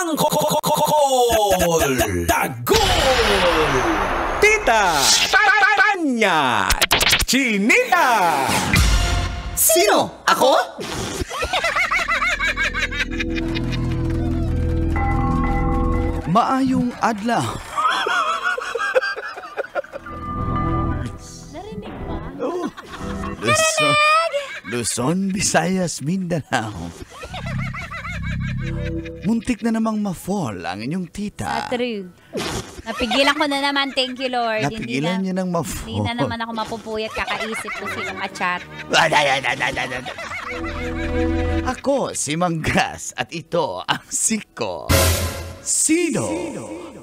Angkol! Tagol! Tita! Tanya! Chinita! Sino? Ako? Maayong adlaw. Narinig ba? Luzon, Visayas, Mindanao. Muntik na namang ma-fall ang inyong tita. True. Napigilan ko na naman, thank you Lord. Napigilan niya ng Hindi ma-fall. na naman ako mapupuyat kakaisip ko sino ka-chat. Ako si Manggas at ito ang Siko. Sino?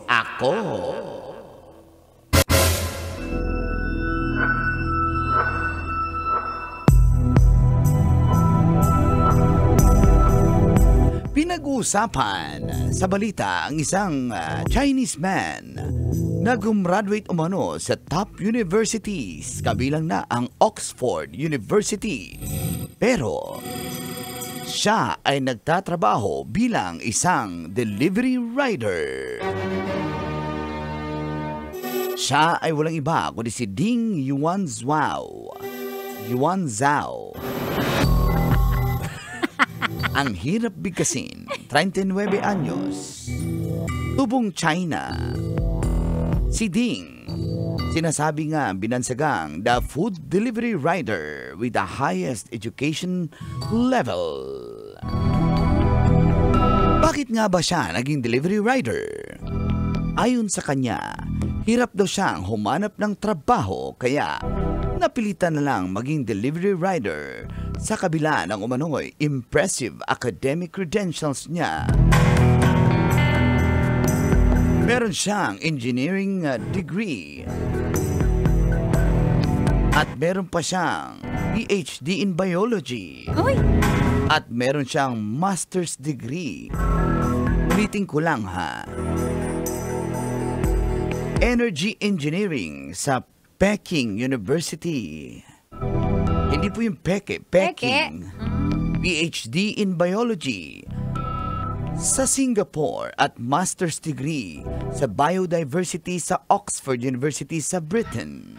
Ako. Pinag-uusapan sa balita ang isang Chinese man na gumraduate umano sa top universities, kabilang na ang Oxford University. Pero siya ay nagtatrabaho bilang isang delivery rider. Siya ay walang iba kundi si Ding Yuanzhao. Ang hirap bigkasin, 39 anyos, tubong China. Si Ding, sinasabi nga binansagang the food delivery rider with the highest education level. Bakit nga ba siya naging delivery rider? Ayon sa kanya, hirap daw siyang humanap ng trabaho kaya napilitan na lang maging delivery rider sa kabila ng umano'y impressive academic credentials niya. Meron siyang engineering degree at meron pa siyang PhD in biology. Uy! At meron siyang master's degree. Ulitin ko lang ha. Energy engineering sa Peking University. Hindi po yung Peking. PhD in biology sa Singapore at master's degree sa biodiversity sa Oxford University sa Britain.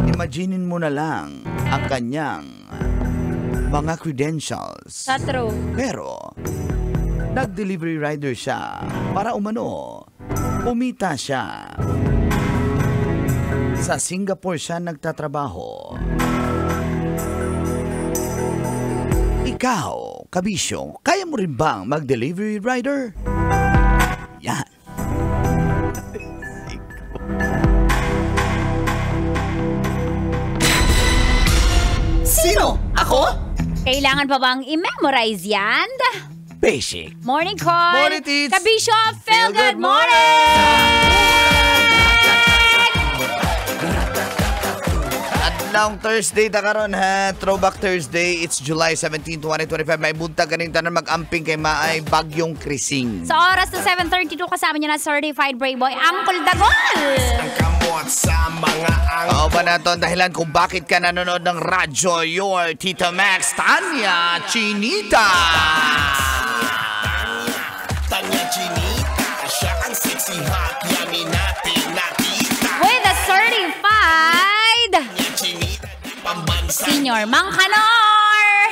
Imaginin mo na lang ang kanyang mga credentials. Sa true. Pero nag-delivery rider siya para umano. Umita siya. Sa Singapore siya nagtatrabaho. Ikaw, kabisyo, kaya mo rin bang mag-delivery rider? Yan. Sino? Ako? Kailangan pa bang i-memorize yan? Basic. Morning call! Morning, Tits! Kabisyo, feel good morning! Long Thursday ta karon ha. Throwback Thursday. It's July 17, 2025. May buntag kaning tanan mag-amping kay maay bagyong krising. Sa oras na 7:32 kasama niyo na certified brave boy, Uncle Dagol. Ang kamot sa mga Oo ba na ito ang dahilan kung bakit ka nanonood ng radyo? Your Tita Max, Tanya Chinita. Tanya Chinita, siya ang sexy hot, yummy natin nakita. With a certified Tanya Chinita, pambansa. Senior Mang Kanor.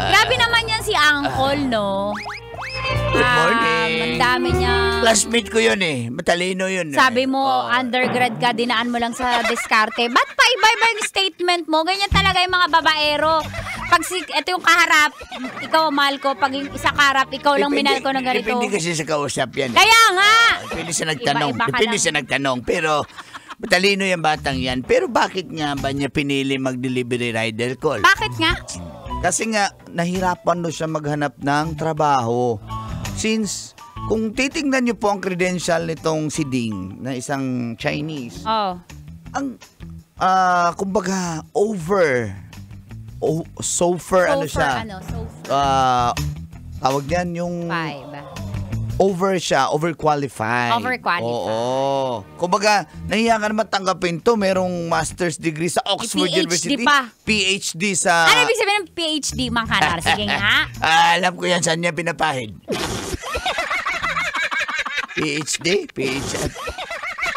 Grabe naman yan si Uncle, no? Good morning. Ang dami niya. Classmate ko yun eh. Matalino yun. Sabi mo, undergrad ka, dinaan mo lang sa diskarte. Ba't pa iba-iba yung statement mo? Ganyan talaga yung mga babaero. Pag ito yung kaharap, ikaw mahal ko. Pag yung isa kaharap, ikaw lang minahal ko ng ganito. Depende kasi sa kausap yan. Kaya nga! Depende sa nagtanong. Iba-iba ka Depende lang. sa nagtanong. Pero matalino yung batang yan. Pero bakit nga ba niya pinili mag-delivery rider call? Bakit nga? Kasi nga, nahirapan no siya maghanap ng trabaho. Since, kung titingnan niyo po ang credential nitong si Ding, na isang Chinese, Oh. ang, kumbaga, sofer, ano siya? Sofer. Tawag niyan yung, Five. overqualified. Overqualified. Oo. Kumbaga, nahiya ka naman tanggapin to. Merong master's degree sa Oxford PhD University. pa. PhD sa... Ano ibig sabihin ng PhD, Mang Kanar? Sige nga. Alam ko yan, saan niya pinapahid. PhD?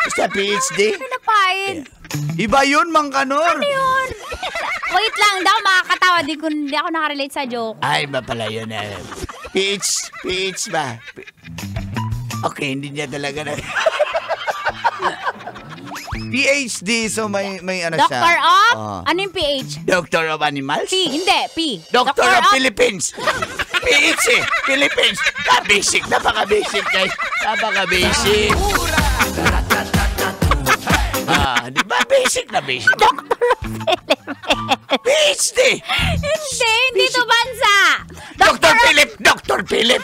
Basta PhD? Pinapahid. Iba yun, Mang Kanor. Ano yun? Wait lang daw, makakatawa. Di ako nakarelate sa joke. Ay, ba pala yun. PH ba? Okay, hindi niya talaga na... PhD, so may ano siya. Doctor of? Oh. Ano yung PH? Doctor of Animals? Hindi, P. Doctor of Philippines. PH Philippines. Basic, napaka-basic guys. Napaka-basic. Di ba? Basic na basic. Doctor of Philippines. PhD. Hindi to bansa. Dr. Philip.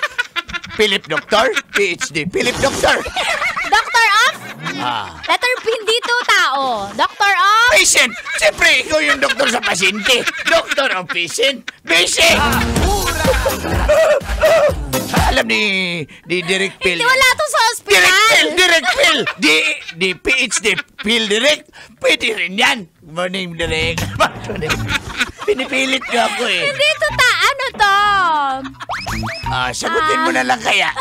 Philip Doctor. PhD. Philip Doctor. Doctor of? Letter P, hindi to tao. Doctor of? Patient. Siyempre, ikaw yung doktor sa pasyente. Doctor of patient. Basic. Alam ni Direct Phil. Hindi, wala to sa hospital. Direct Phil. Di PhD. Phil Direct. Pwede rin yan. Morning Direct. Pinipilit niyo ako eh. Hindi to ano to? Sagutin mo na lang kaya.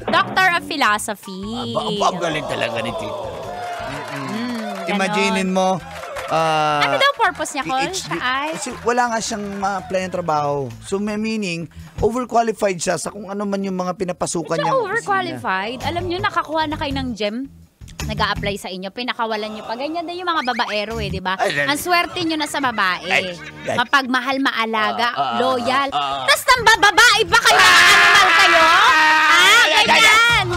Doctor of Philosophy. Ang galing talaga ni Tito. Imaginin mo, ano daw purpose niya, Col? PhD. Kasi wala nga siyang ma-apply ng trabaho. So may meaning, overqualified siya sa kung ano man yung mga pinapasukan niya. Overqualified? Alam niyo, nakakuha na kayo ng gem? Nag-a-apply sa inyo, pinakawalan nyo pa. Ganyan din yung mga babaero di ba? Ang swerte nyo na sa babae. Mapagmahal, maalaga, loyal. Tapos nang babae ba kayo? Animal kayo? Ganyan!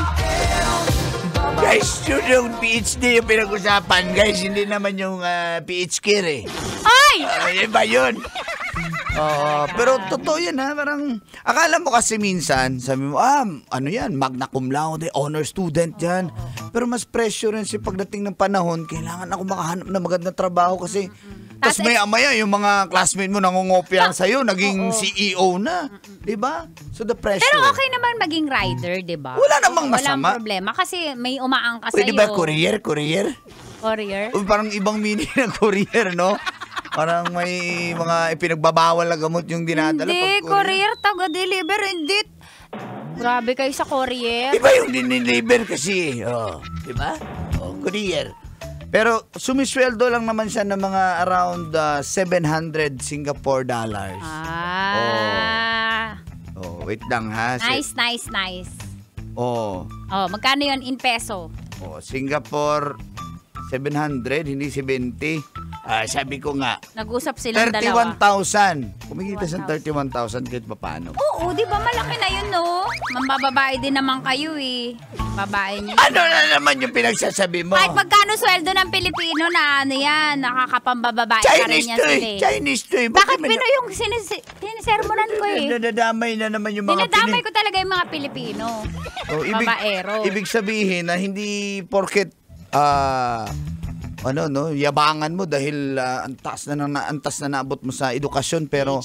Guys, yun yung PhD yung pinag-usapan. Guys, hindi naman yung PhD eh. Ay! Iba yun. Pero totoo yan ha. Parang, akala mo kasi minsan, sabi mo, ano yan, magna cum laude, honor student yan. Pero mas pressure rin si pagdating ng panahon, kailangan ako makahanap ng magandang trabaho kasi tapos maya yung mga classmate mo nangungopia sa'yo, naging CEO na. Diba? So the pressure. Pero okay naman maging rider, diba? Wala namang masama. Walang problema kasi may umaangka sa'yo. Pwede ba courier? Courier? Parang ibang meaning ng courier, no? Parang may mga ipinagbabawal na gamot yung dinadala. Hindi, courier, taga-deliver, hindi. Grabe kayo sa courier. Iba yung dinideliver kasi. Diba? Courier. Pero sumisweldo lang naman siya ng mga around 700 Singapore dollars. Wait lang ha. Nice. Magkano yun in peso? Singapore 700, hindi 70. Sabi ko nga, nag-usap silang dalawa. 31,000. Kumikita sa 31,000 kahit pa paano. Oo, di ba malaki na yun, no? Mambababae din naman kayo eh. Babae niyo. Ano na naman yung pinagsasabi mo? Kahit magkano sweldo ng Pilipino na ano yan, nakakapambababae pa rin yan sila eh. Chinese to eh. Bakit Pinoy yung sinisermonan ko eh? Nadadamay na naman yung mga Dinadamay ko talaga yung mga Pilipino. Babaero. Ibig sabihin na hindi porket yabangan mo dahil antas na naabot mo sa edukasyon pero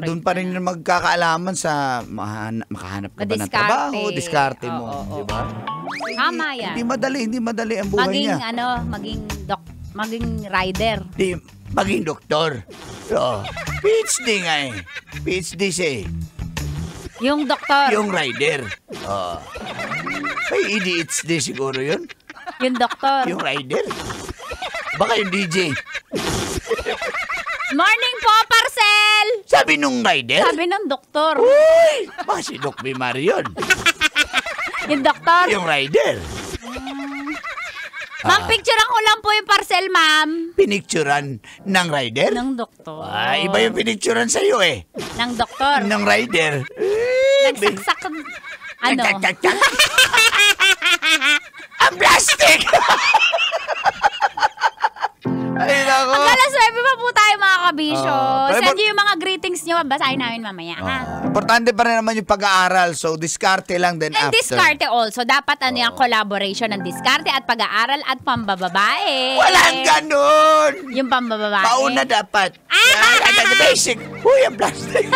doon pa rin magkakaalaman sa makahanap ka ba ng trabaho, diskarte mo, di ba? Tama yan. Hindi madali ang buhay niya. Maging rider. Maging doktor. PhD nga eh. PhD siya eh. Yung doktor. Yung rider. May ADHD siguro yun. Yung doktor. Yung rider. Baka yung DJ. Morning po, parcel! Sabi nung rider? Sabi nung doktor. Uy! Baka si Doc Bimar yun. Yung doktor? Yung rider. Ma'am, picturean ko lang po yung parcel, ma'am. Pinicturan ng rider? Ng doktor. Iba yung pinicturan sa'yo eh. Ng doktor. Ng rider. Nagsaksak. Ano? Ang plastic! Ay, nako. Hanggang alas 9 pa po tayo mga kabisyo. Send nyo yung mga greetings nyo. Basahin namin mamaya. Importante pa rin naman yung pag-aaral. So, diskarte lang din and after. Diskarte also. Dapat yung collaboration ng diskarte at pag-aaral at pambababae. Walang ganun! Yung pambababae. Pauna dapat. Basic. Uy, ang plastic.